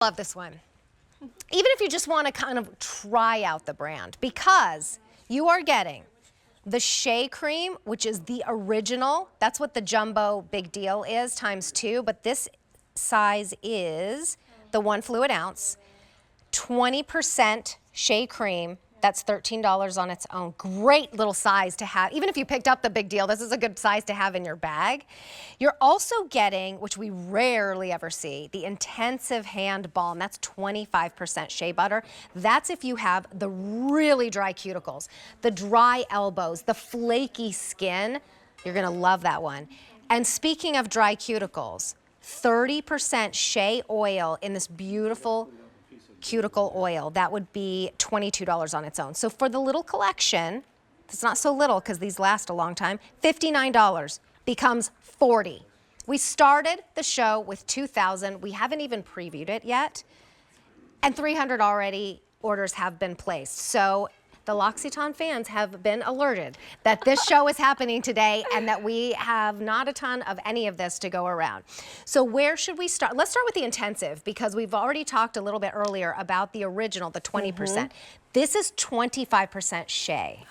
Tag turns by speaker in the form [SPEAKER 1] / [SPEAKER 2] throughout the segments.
[SPEAKER 1] Love this one. Even if you just want to kind of try out the brand, because you are getting the Shea Cream, which is the original. That's what the jumbo big deal is, ×2, but this size is the 1 fluid ounce, 20% Shea Cream. That's $13 on its own. Great little size to have. Even if you picked up the big deal, this is a good size to have in your bag. You're also getting, which we rarely ever see, the Intensive Hand Balm. That's 25% shea butter. That's if you have the really dry cuticles, the dry elbows, the flaky skin. You're gonna love that one. And speaking of dry cuticles, 30% shea oil in this beautiful Cuticle Oil. That would be $22 on its own. So for the little collection, it's not so little because these last a long time, $59 becomes $40. We started the show with 2,000. We haven't even previewed it yet. And 300 already orders have been placed. So the L'Occitane fans have been alerted that this show is happening today and that we have not a ton of any of this to go around. So where should we start? Let's start with the intensive, because we've already talked a little bit earlier about the original, the 20%. This is 25% shea.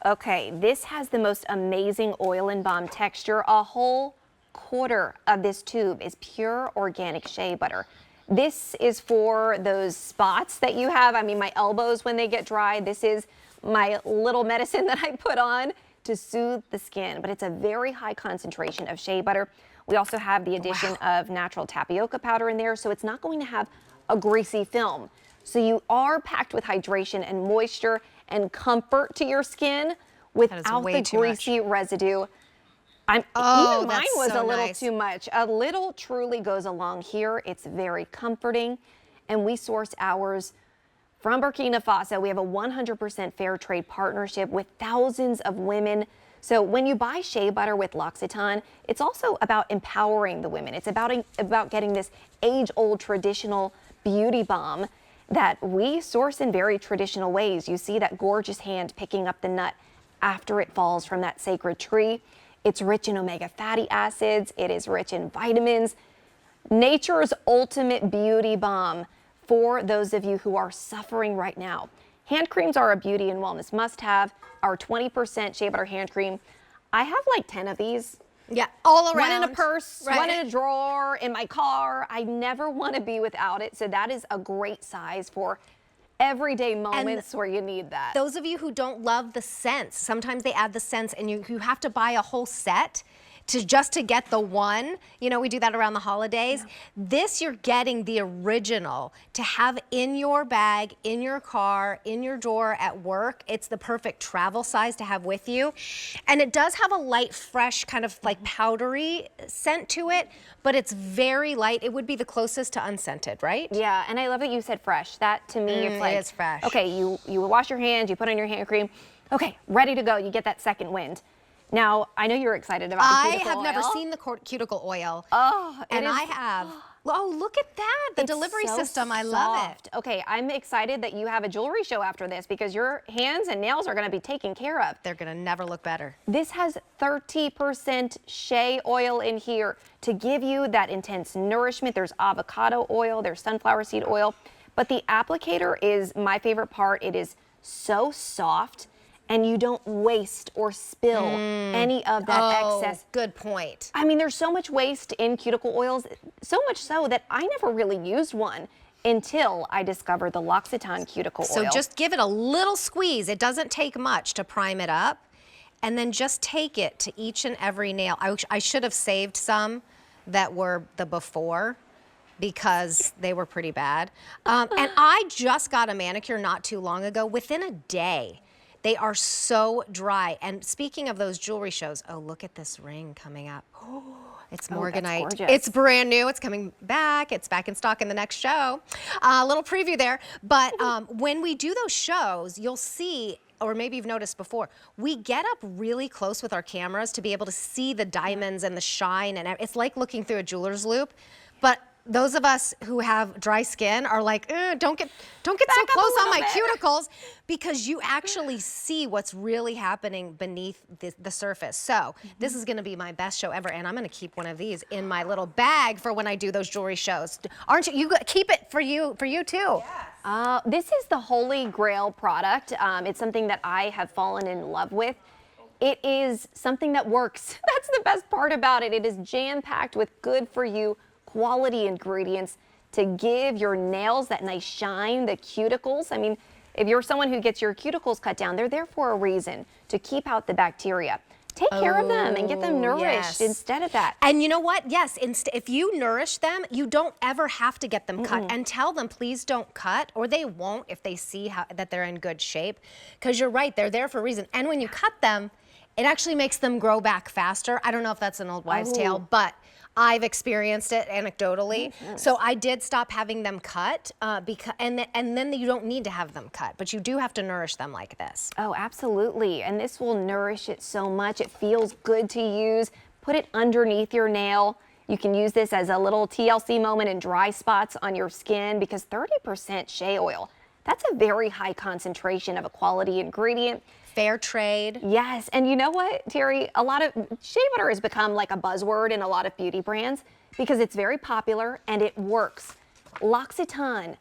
[SPEAKER 2] Okay, this has the most amazing oil and balm texture. A whole quarter of this tube is pure organic shea butter. This is for those spots that you have. I mean, my elbows when they get dry. This is my little medicine that I put on to soothe the skin, but it's a very high concentration of shea butter. We also have the addition of natural tapioca powder in there, so it's not going to have a greasy film. So you are packed with hydration and moisture and comfort to your skin without the greasy residue. Even mine was a little too much. A little truly goes along here. It's very comforting. And we source ours from Burkina Faso. We have a 100% fair trade partnership with thousands of women. So when you buy shea butter with L'Occitane, it's also about empowering the women. It's about getting this age-old traditional beauty balm that we source in very traditional ways. You see that gorgeous hand picking up the nut after it falls from that sacred tree. It's rich in omega fatty acids. It is rich in vitamins. Nature's ultimate beauty balm for those of you who are suffering right now. Hand creams are a beauty and wellness must-have. Our 20% shea butter hand cream. I have like 10 of these.
[SPEAKER 1] Yeah, all around.
[SPEAKER 2] One in a purse, one in a drawer, in my car. I never want to be without it. So that is a great size for everyday moments where you need that.
[SPEAKER 1] Those of you who don't love the scents, sometimes they add the scents and you have to buy a whole set just to get the one. You know, we do that around the holidays. Yeah. This, you're getting the original to have in your bag, in your car, in your drawer at work. It's the perfect travel size to have with you. And it does have a light, fresh, kind of like powdery scent to it, but it's very light. It would be the closest to unscented, right?
[SPEAKER 2] Yeah, and I love that you said fresh. That to me, it's like,
[SPEAKER 1] it's fresh.
[SPEAKER 2] Okay, you wash your hands, you put on your hand cream. Okay, ready to go. You get that second wind. Now, I know you're excited about the Cuticle Oil.
[SPEAKER 1] I have never seen the Cuticle Oil.
[SPEAKER 2] Oh,
[SPEAKER 1] and I have. Oh, look at that. The delivery system. I love it.
[SPEAKER 2] Okay, I'm excited that you have a jewelry show after this because your hands and nails are going to be taken care of.
[SPEAKER 1] They're going to never look better.
[SPEAKER 2] This has 30% shea oil in here to give you that intense nourishment. There's avocado oil, there's sunflower seed oil, but the applicator is my favorite part. It is so soft, and you don't waste or spill any of that excess.
[SPEAKER 1] Good point.
[SPEAKER 2] I mean, there's so much waste in cuticle oils, so much so that I never really used one until I discovered the L'Occitane Cuticle Oil.
[SPEAKER 1] So just give it a little squeeze. It doesn't take much to prime it up. And then just take it to each and every nail. I should have saved some that were the before, because they were pretty bad. And I just got a manicure not too long ago. Within a day, they are so dry. And speaking of those jewelry shows, oh, look at this ring coming up. Oh, it's Morganite. It's brand new. It's coming back. It's back in stock in the next show. A little preview there. But when we do those shows, you'll see, or maybe you've noticed before, we get up really close with our cameras to be able to see the diamonds and the shine. And it's like looking through a jeweler's loop. But those of us who have dry skin are like, don't get so close on my cuticles, because you actually see what's really happening beneath the surface. So this is gonna be my best show ever, and I'm gonna keep one of these in my little bag for when I do those jewelry shows. Aren't you? You keep it for you too.
[SPEAKER 2] Yes. This is the holy grail product. It's something that I have fallen in love with. It is something that works. That's the best part about it. It is jam-packed with good for you quality ingredients to give your nails that nice shine, the cuticles. I mean, if you're someone who gets your cuticles cut down, they're there for a reason, to keep out the bacteria. Take care of them and get them nourished instead of that.
[SPEAKER 1] And you know what? Yes, if you nourish them, you don't ever have to get them cut. And tell them, please don't cut, or they won't if they see that they're in good shape. Because you're right, they're there for a reason. And when you cut them, it actually makes them grow back faster. I don't know if that's an old wives' tale, but I've experienced it anecdotally. So I did stop having them cut, and then you don't need to have them cut, but you do have to nourish them like this.
[SPEAKER 2] Oh, absolutely. And this will nourish it so much. It feels good to use. Put it underneath your nail. You can use this as a little TLC moment in dry spots on your skin, because 30% shea oil, that's a very high concentration of a quality ingredient.
[SPEAKER 1] Fair trade.
[SPEAKER 2] Yes, and you know what, Terry? A lot of shea butter has become like a buzzword in a lot of beauty brands because it's very popular and it works. L'Occitane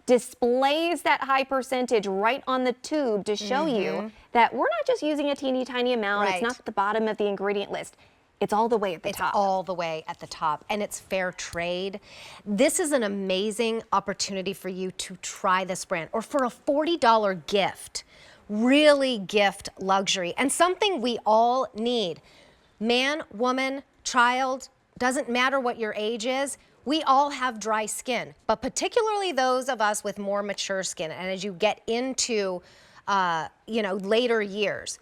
[SPEAKER 2] displays that high percentage right on the tube to show you that we're not just using a teeny tiny amount. It's not at the bottom of the ingredient list. It's all the way at the top.
[SPEAKER 1] It's all the way at the top, and it's fair trade. This is an amazing opportunity for you to try this brand, or for a $40 gift. Really gift luxury, and something we all need. Man, woman, child, doesn't matter what your age is, we all have dry skin, but particularly those of us with more mature skin. And as you get into later years,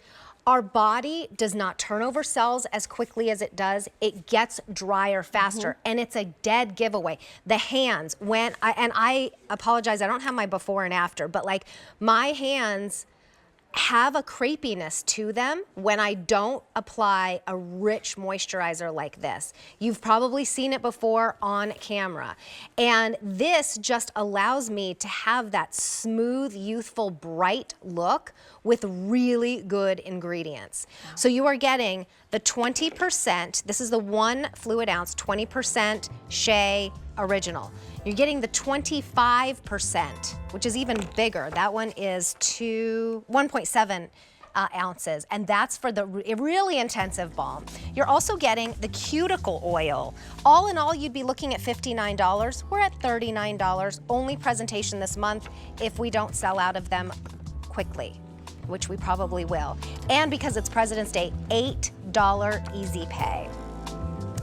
[SPEAKER 1] our body does not turn over cells as quickly as it does. It gets drier faster, and it's a dead giveaway. The hands, and I apologize, I don't have my before and after, but like my hands have a crepiness to them when I don't apply a rich moisturizer like this. You've probably seen it before on camera. And this just allows me to have that smooth, youthful, bright look with really good ingredients. So you are getting the 20%, this is the 1 fluid ounce, 20% Shea Original. You're getting the 25%, which is even bigger. That one is 1.7 ounces, and that's for the really intensive balm. You're also getting the Cuticle Oil. All in all, you'd be looking at $59. We're at $39. Only presentation this month if we don't sell out of them quickly, which we probably will. And because it's President's Day, $8 easy pay.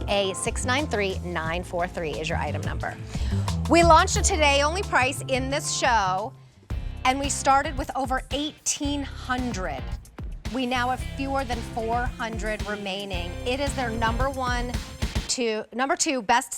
[SPEAKER 1] A693943 is your item number. We launched a today only price in this show, and we started with over 1,800. We now have fewer than 400 remaining. It is their number two best